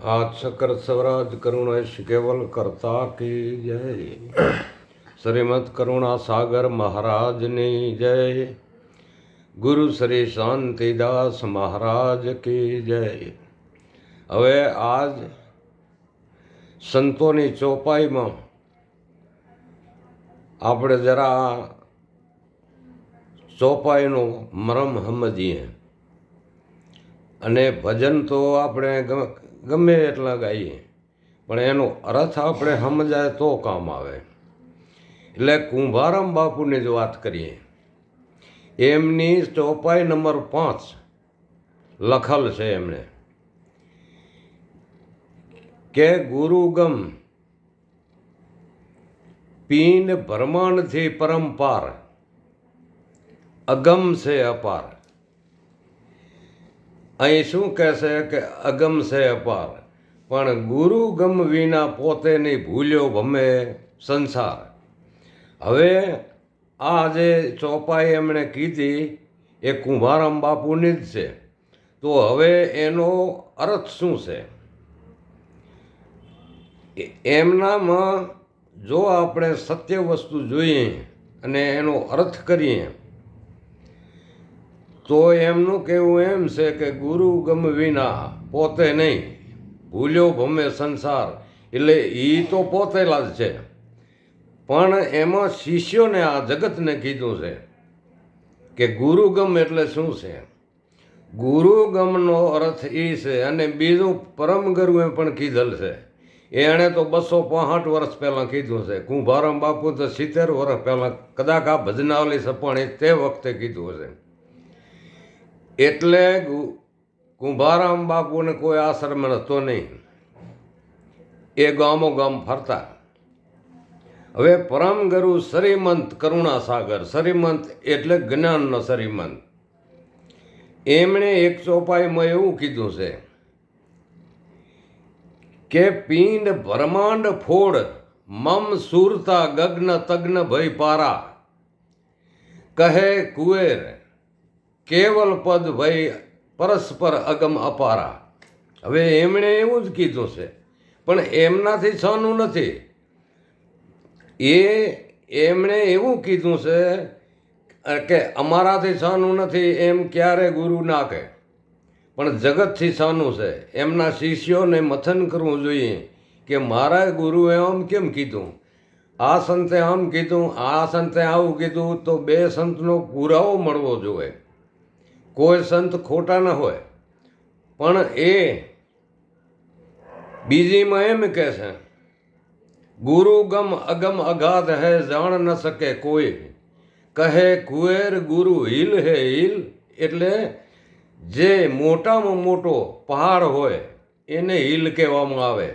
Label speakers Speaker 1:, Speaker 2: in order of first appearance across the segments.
Speaker 1: आज शकर स्वराज करुणेश केवल करता की जय। श्रीमद करुणा सागर महाराज ने जय। गुरु श्री शांतिदास महाराज की जय। હવે આજ સંતોની ચોપાઈમાં આપણે જરા ચોપાઈનો મરમ સમજીએ અને ભજન તો આપણે ગમે એટલા ગાઈએ પણ એનો અર્થ આપણે સમજાય તો કામ આવે. એટલે કુંભારામ બાપુની જ વાત કરીએ. એમની ચોપાઈ નંબર 5 લખેલ છે એમણે કે ગુરુગમ પીન બ્રહ્માંડથી પરંપાર અગમ છે અપાર. અહીં શું કહેશે કે અગમ છે અપાર, પણ ગુરુગમ વિના પોતે નહીં ભૂલ્યો ભમે સંસાર. હવે આ જે ચોપાઈ એમણે કીધી એ કુંભારામ બાપુની જ છે. તો હવે એનો અર્થ શું છે? એમનામાં જો આપણે સત્ય વસ્તુ જોઈએ અને એનો અર્થ કરીએ તો એમનું કહેવું એમ છે કે ગુરુ ગમ વિના પોતે નહીં ભૂલ્યો ભમે સંસાર. એટલે એ તો પોતેલા જ છે, પણ એમાં શિષ્યોને આ જગતને કીધું છે કે ગુરુગમ એટલે શું છે. ગુરુગમનો અર્થ એ છે. અને બીજું પરમ ગુરુએ પણ કીધેલ છે. એણે તો 265 વર્ષ પહેલાં કીધું છે. કુંભારામ બાપુ તો 70 વર્ષ પહેલાં કદાચ આ ભજનાવલી સપણી તે વખતે કીધું છે. એટલે કુંભારામ બાપુને કોઈ આશ્રમ નહોતો નહીં, એ ગામો ગામ ફરતા. હવે પરમ ગુરુ શ્રીમંત કરુણા સાગર, શ્રીમંત એટલે જ્ઞાનનો શ્રીમંત, એમણે એક ચોપાઈમાં એવું કીધું છે કે પિંડ બ્રહ્માંડ ફોડ મમ સુરતા ગગન તગ્ન ભય પારા કહે કુવેર કેવલ પદ ભય પરસ્પર અગમ અપારા. હવે એમણે એવું જ કીધું છે, પણ એમનાથી છાનું નથી. એમણે એવું કીધું છે કે અમારાથી છાનું નથી એમ ક્યારે ગુરુ ના કહે, પણ જગતથી છાનું છે. એમના શિષ્યોને મથન કરવું જોઈએ કે મારા ગુરુએ આમ કેમ કીધું, આ સંતે આમ કીધું, આ સંતે આવું કીધું. તો બે સંતનો પુરાવો મળવો જોઈએ. કોઈ સંત ખોટા ન હોય, પણ એ બીજીમાં એમ કહે છે ગુરુ ગમ અગમ અગાધ હૈ જાણ ન શકે કોઈ કહે કુએર ગુરુ હિલ હે હિલ. એટલે જે મોટામાં મોટો પહાડ હોય એને હિલ કહેવામાં આવે.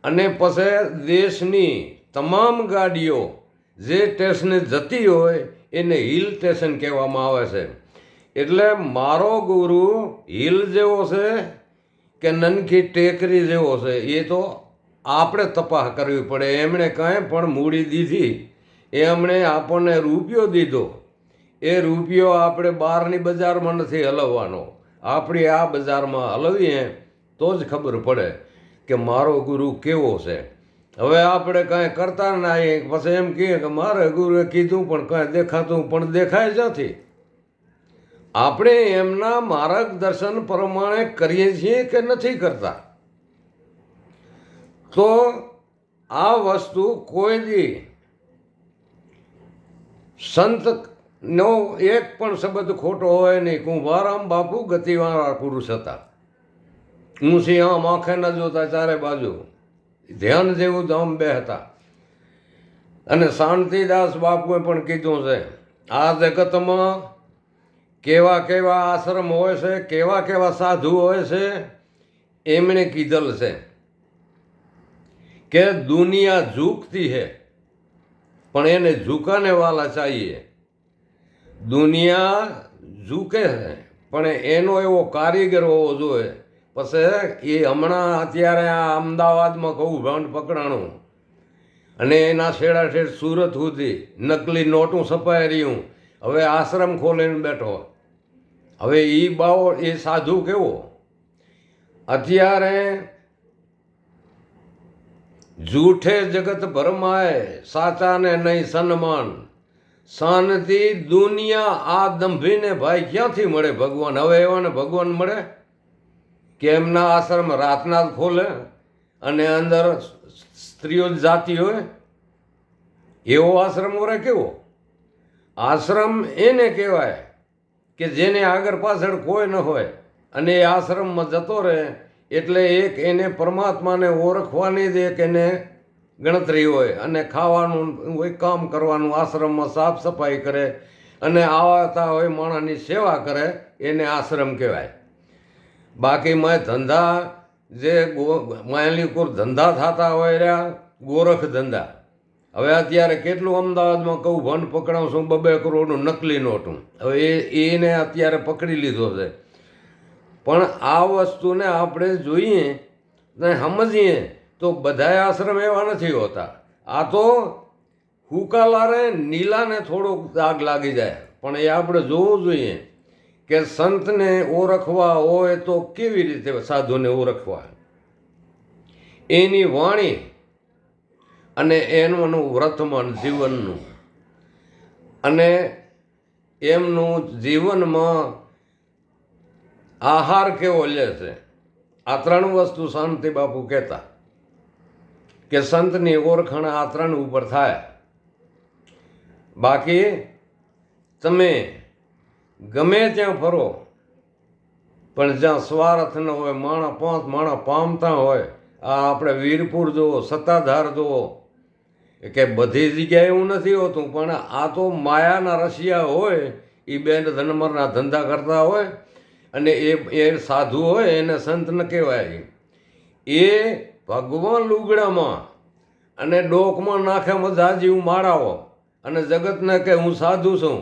Speaker 1: અને પછી દેશની તમામ ગાડીઓ જે સ્ટેશને જતી હોય એને હિલ સ્ટેશન કહેવામાં આવે છે. એટલે મારો ગુરુ હિલ જેવો છે કે નનકી ટેકરી જેવો છે એ તો આપણે તપાસ કરવી પડે. એમણે કાંઈ પણ મૂડી દીધી, એમણે આપણને રૂપિયો દીધો. એ રૂપિયો આપણે બહારની બજારમાં નથી હલવવાનો, આપણી આ બજારમાં હલવીએ તો જ ખબર પડે કે મારો ગુરુ કેવો છે. હવે આપણે કાંઈ કરતા ના પછી એમ કહીએ કે મારે ગુરુએ કીધું પણ કાંઈ દેખાતું પણ દેખાય નથી. આપણે એમના માર્ગદર્શન પ્રમાણે કરીએ છીએ કે નથી કરતા. તો આ વસ્તુ કોઈ દી સંતનો એક પણ શબ્દ ખોટો હોય નહીં. કુંભારામ બાપુ ગતિવાળા પુરુષ હતા. ઊંચી આમ આંખે ન જોતા ચારે બાજુ, ધ્યાન જેવું ધામ બે હતા. અને શાંતિદાસ બાપુએ પણ કીધું છે આ જગતમાં કેવા કેવા આશ્રમ હોય છે, કેવા કેવા સાધુ હોય છે. એમણે કીધેલ છે કે દુનિયા ઝૂકતી है પણ એને ઝુકાને વાલા चाहिए. દુનિયા ઝૂકે છે પણ એનો એવો કારીગર હોવો જોઈએ. પછી એ હમણાં અત્યારે આ અમદાવાદમાં કહું ભાંડ પકડાણું અને એના છેડા છેડ સુરત સુધી નકલી નોટું છપાઈ રહ્યું. હવે આશ્રમ ખોલીને બેઠો. હવે એ બાવો એ સાધુ કેવો અત્યારે જૂઠે જગત ભરમાય સાચાને નહીં સન્માન. શાંતિ દુનિયા આ દંભીને ભાઈ ક્યાંથી મળે ભગવાન? હવે એવાને ભગવાન મળે કે એમના આશ્રમ રાતના જ ખોલે અને અંદર સ્ત્રીઓ જ જાતી હોય? એવો આશ્રમ વરે કેવો આશ્રમ એને કહેવાય કે જેને આગળ પાછળ કોઈ ન હોય અને એ આશ્રમમાં જતો રહે એટલે એક એને પરમાત્માને ઓળખવાની જ એક એને ગણતરી હોય અને ખાવાનું હોય, કામ કરવાનું, આશ્રમમાં સાફ સફાઈ કરે અને આવતા હોય માણસની સેવા કરે, એને આશ્રમ કહેવાય. બાકી મેં ધંધા જે માયલીકુર ધંધા થતા હોય રહ્યા ગોરખ ધંધા. હવે અત્યારે કેટલું અમદાવાદમાં કહું ભંડ પકડાવશું 2 કરોડનું નકલી નોટું. હવે એને અત્યારે પકડી લીધો છે. પણ આ વસ્તુને આપણે જોઈએ ને સમજીએ તો બધાય આશ્રમ એવા નથી હોતા. આ તો હુકાલારે નીલાને થોડોક દાગ લાગી જાય, પણ એ આપણે જોવું જોઈએ કે સંતને ઓળખવા હોય તો કેવી રીતે સાધુને ઓળખવા. એની વાણી અને એનું વર્તમાન જીવનનું અને એમનું જીવનમાં આહાર કેવો લે છે, આ 3 વસ્તુ શાંતિ બાપુ કહેતા કે સંતની ઓળખાણ આ 3 ઉપર થાય. બાકી તમે ગમે ત્યાં ફરો પણ જ્યાં સ્વાર્થ ન હોય, માણસ 5 માણસ પામતા હોય. આ આપણે વીરપુર જુઓ, સત્તાધાર જુઓ, કે બધી જગ્યાએ એવું નથી હોતું, પણ આ તો માયાના રસિયા હોય, એ બેન ધનમરના ધંધા કરતા હોય અને એ સાધુ હોય એને સંત ન કહેવાય. એ ભગવાન લુગડામાં અને ડોકમાં નાખે મજાજી માળાઓ અને જગતને કે હું સાધુ છું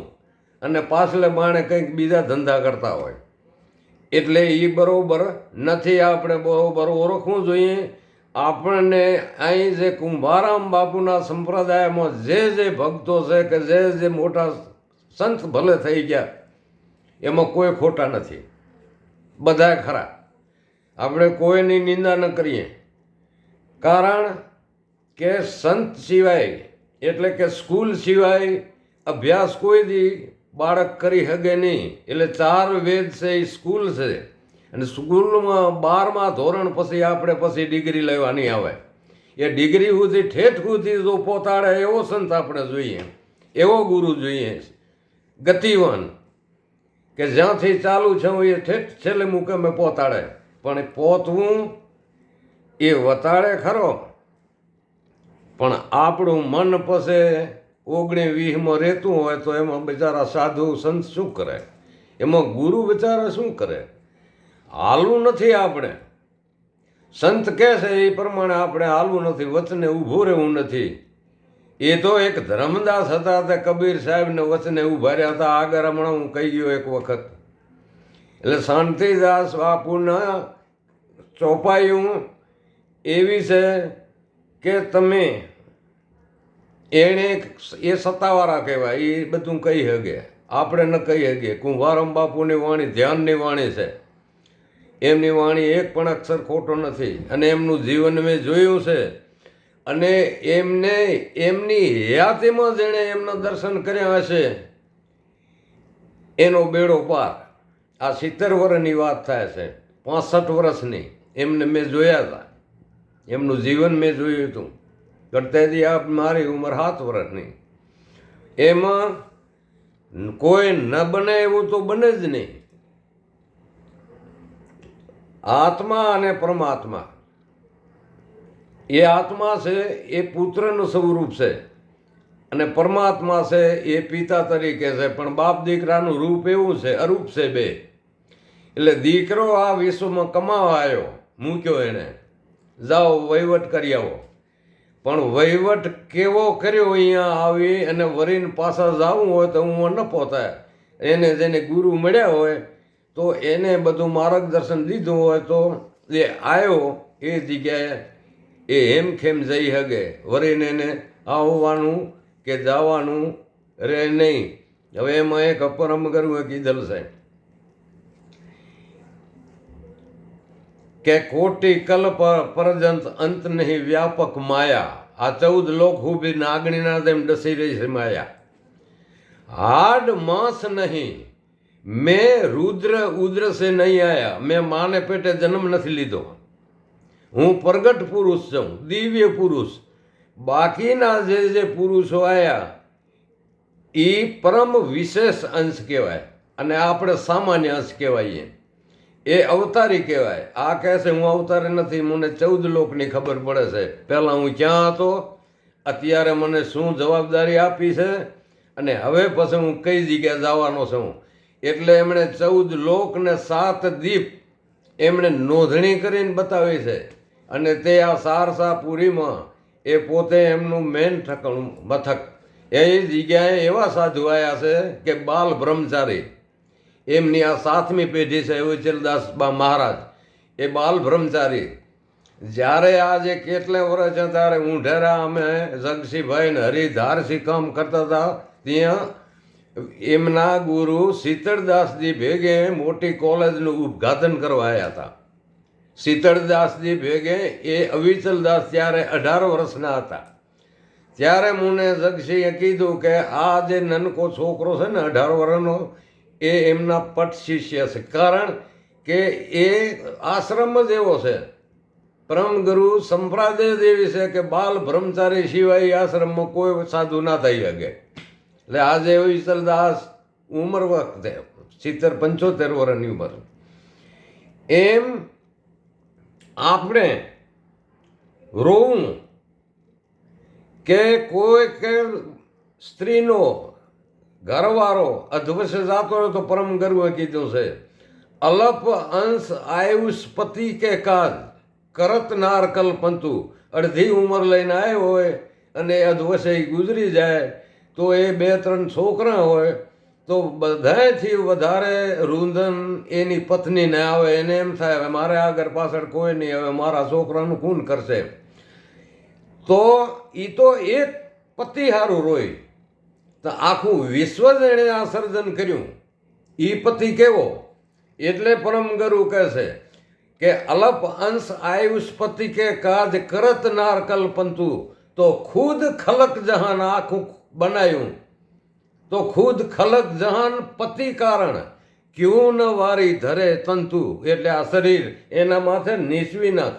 Speaker 1: અને પાછલે બાણે કંઈક બીજા ધંધા કરતા હોય. એટલે એ બરાબર નથી. આપણે બરાબર ઓળખવું જોઈએ. આપણને અહીં જે કુંભારામ બાપુના સંપ્રદાયમાં જે ભક્તો છે કે જે મોટા સંત ભલે થઈ ગયા એમાં કોઈ ખોટા નથી, બધા ખરા. આપણે કોઈની નિંદા ન કરીએ, કારણ કે સંત સિવાય એટલે કે સ્કૂલ સિવાય અભ્યાસ કોઈ દી બાળક કરી શકે નહીં. એટલે 4 વેદ છે એ સ્કૂલ છે અને સ્કૂલમાં 12મા ધોરણ પછી આપણે પછી ડિગ્રી લેવાની આવે. એ ડિગ્રી સુધી ઠેઠ સુધી જો પહોંચાડે એવો સંત આપણે જોઈએ, એવો ગુરુ જોઈએ ગતિવાન, કે જ્યાંથી ચાલુ છે એ ઠેઠ છેલ્લે મુકામે પહોંચાડે. પણ પહોંચવું એ વતાડે ખરો, પણ આપણું મન પછી 19-20માં રહેતું હોય તો એમાં બિચારા સાધુ સંત શું કરે? એમાં ગુરુ બિચારા શું કરે? હાલવું નથી. આપણે સંત કહે છે એ પ્રમાણે આપણે હાલવું નથી, વચને ઊભું રહેવું નથી. એ તો એક ધર્મદાસ હતા તે કબીર સાહેબને વચને ઊભા રહ્યા હતા. આગળ હમણાં હું કહી ગયો એક વખત. એટલે શાંતિદાસ બાપુના ચોપાઈઓ એવી છે કે તમે એને એ સત્તાવાળા કહેવાય, એ બધું કહી શકે, આપણે ન કહી શકીએ. કુંભારામ બાપુની વાણી ધ્યાનની વાણી છે. એમની વાણી એક પણ અક્ષર ખોટો નથી અને એમનું જીવન મેં જોયું છે. અને એમને એમની હયાતીમાં જેણે એમના દર્શન કર્યા હશે એનો બેડો પાર. આ 70 વર્ષની વાત થાય છે, 65 વર્ષની. એમને મેં જોયા હતા, એમનું જીવન મેં જોયું હતું. કરતાજી આ મારી ઉંમર 7 વર્ષની. એમાં કોઈ ન બને એવું તો બને જ નહીં. આત્મા અને પરમાત્મા, એ આત્મા છે એ પુત્રનું સ્વરૂપ છે અને પરમાત્મા છે એ પિતા તરીકે છે. પણ બાપ દીકરાનું રૂપ એવું છે, અરૂપ છે બે. એટલે દીકરો આ વિશ્વમાં કમાવા આવ્યો, મૂક્યો એને, જાઓ વહીવટ કરી આવો. પણ વહીવટ કેવો કર્યો અહીંયા આવી અને વરીને પાછા જવું હોય તો હું ન પહોંચાય. એને જેને ગુરુ મળ્યા હોય તો એને બધું માર્ગદર્શન દીધું હોય તો એ આવ્યો એ જગ્યાએ એ હેમખેમ જઈ શકે. વરીને એને આવવાનું કે જવાનું રહે નહીં. હવે એમાં એક પરમ ગુરુએ કીધેલું છે કે કોટી કલ્પ પર્યંત અંત નહીં વ્યાપક માયા. આ 14 લોક હું નાગણીના તેમ ડસી રહી છે માયા. હાડ માંસ નહીં, મેં રુદ્ર ઉદ્ર સે નહીં આયા, મેં માને પેટે જન્મ નથી લીધો. હું પ્રગટ પુરુષ છું, દિવ્ય પુરુષ. બાકીના જે પુરુષો આવ્યા એ પરમ વિશેષ અંશ કહેવાય અને આપણે સામાન્ય અંશ કહેવાય. એ અવતારી કહેવાય. આ કહે છે હું અવતારી નથી, મને 14 લોકની ખબર પડે છે. પહેલાં હું ક્યાં હતો, અત્યારે મને શું જવાબદારી આપી છે અને હવે પછી હું કઈ જગ્યાએ જવાનો છું. એટલે એમણે 14 લોક ને 7 દીપ એમણે નોંધણી કરીને બતાવી છે. અને તે આ સારસાપુરીમાં એ પોતે એમનું મેન ઠકાણું મથક. એ જગ્યાએ એવા સાધુ આવ્યા છે કે બાલ બ્રહ્મચારી, એમની આ 7મી પેઢી છે અવિચલદાસ બા મહારાજ, એ બાલ બ્રહ્મચારી. જ્યારે આજે કેટલે વર્ષ છે ત્યારે ઊંઢેરા અમે જગસીભાઈ ને હરિધારસી કામ કરતા હતા, ત્યાં એમના ગુરુ શીતળદાસજી ભેગે મોટી કોલેજનું ઉદ્ઘાટન કરવા આવ્યા હતા. શીતળદાસજી ભેગે એ અવિચલદાસ ત્યારે 18 વર્ષના હતા. ત્યારે મને જગસિંહે કીધું કે આ જે નનકો છોકરો છે ને 18 વર્ષનો, એ એમના પટ શિષ્ય છે. કારણ કે એ આશ્રમ જ એવો છે, પરમ ગુરુ સંપ્રદાય જ એવી છે કે બાલ બ્રહ્મચારી સિવાય આશ્રમમાં કોઈ સાધુ ના થઈ શકે. એટલે આજે અવિચલદાસ ઉંમર વખતે 75 વર્ષની ઉંમર. એમ આપણે રોવું કે કોઈ કે સ્ત્રીનો ઘરવાળો અધવશ જાતો હોય તો પરમ ગુરુએ કીધું છે અલપ અંશ આયુષ પતિ કે કાજ કરત નાર કલ્પંતુ. અડધી ઉંમર લઈને આવ્યો હોય અને અધવશે ગુજરી જાય તો એ 2-3 છોકરા હોય તો બધાથી વધારે રૂંધન એની પત્નીને આવે. એને એમ થાય હવે મારે આગળ પાછળ કોઈ નહીં, હવે મારા છોકરાનું ખૂન કરશે. તો એ તો એક પતિ હારું રોય. તો આખું વિશ્વ જ એણે આ સર્જન કર્યું. એ પતિ કેવો? એટલે પરમ ગુરુ કહે છે કે અલપ અંશ આયુષ પતિ કે કાજ કરત નાર કલ્પંતુ. તો ખુદ ખલક જહાન આખું બનાવ્યું, તો ખુદ ખલક જહાન પતિ કારણ ક્યું ન વારી ધરે તંતુ. એટલે આ શરીર એના માથે નીચવી નાખ.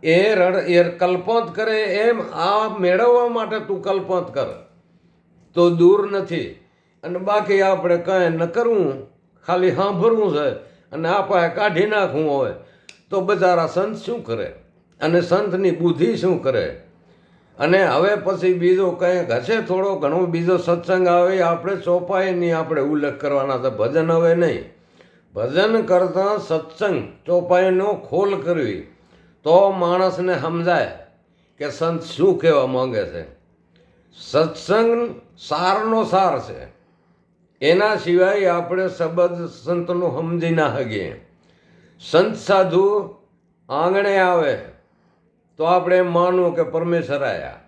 Speaker 1: એ કલ્પાંત કરે એમ આ મેળવવા માટે તું કલ્પાંત કર તો દૂર નથી. અને બાકી આપણે કાંઈ ન કરવું, ખાલી સાંભળવું છે અને આપણે કાઢી નાખવું હોય તો બચારા સંત શું કરે અને સંતની બુદ્ધિ શું કરે. અને હવે પછી બીજો કંઈક હશે થોડો ઘણો બીજો સત્સંગ આવે, આપણે ચોપાઈની આપણે ઉલ્લેખ કરવાના છે. ભજન હવે નહીં, ભજન કરતાં સત્સંગ ચોપાઈનો ખોલ કરવી તો માણસને સમજાય કે સંત શું કહેવા માંગે છે. સત્સંગ સારનો સાર છે, એના સિવાય આપણે શબ્દ સંતનું સમજી ના શકીએ. સંત સાધુ આંગણે આવે તો આપણે એમ માનવું કે પરમેશ્વર આવ્યા,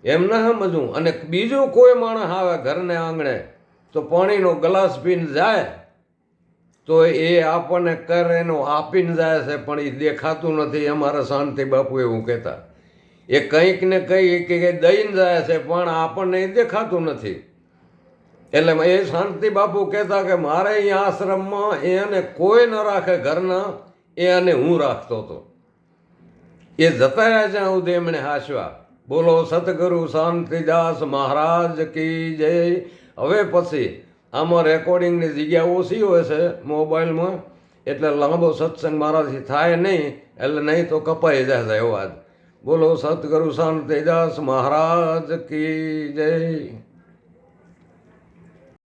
Speaker 1: એમ ન સમજવું. અને બીજું કોઈ માણસ આવે ઘરને આંગણે તો પાણીનો ગ્લાસ પીને જાય તો એ આપણને કર એનો આપીને જાય છે, પણ એ દેખાતું નથી. અમારા શાંતિ બાપુ એવું કહેતા, એ કંઈક ને કંઈક કે દઈને જાય છે પણ આપણને એ દેખાતું નથી. એટલે એ શાંતિ બાપુ કહેતા કે મારે અહીંયા આશ્રમમાં એને કોઈ ન રાખે ઘરના, એ અને હું રાખતો હતો. એ જતા રહ્યા જ્યાં સુધી એમણે હાંસવા. બોલો સતગુરુ શાંતિદાસ મહારાજ કી જય. હવે પછી આમાં રેકોર્ડિંગની જગ્યા ઓછી હોય છે મોબાઈલમાં, એટલે લાંબો સત્સંગ મારાથી થાય નહીં, એટલે નહીં તો કપાઈ જાય અવાજ. બોલો સતગુરુ શાંતિદાસ મહારાજ કી જય.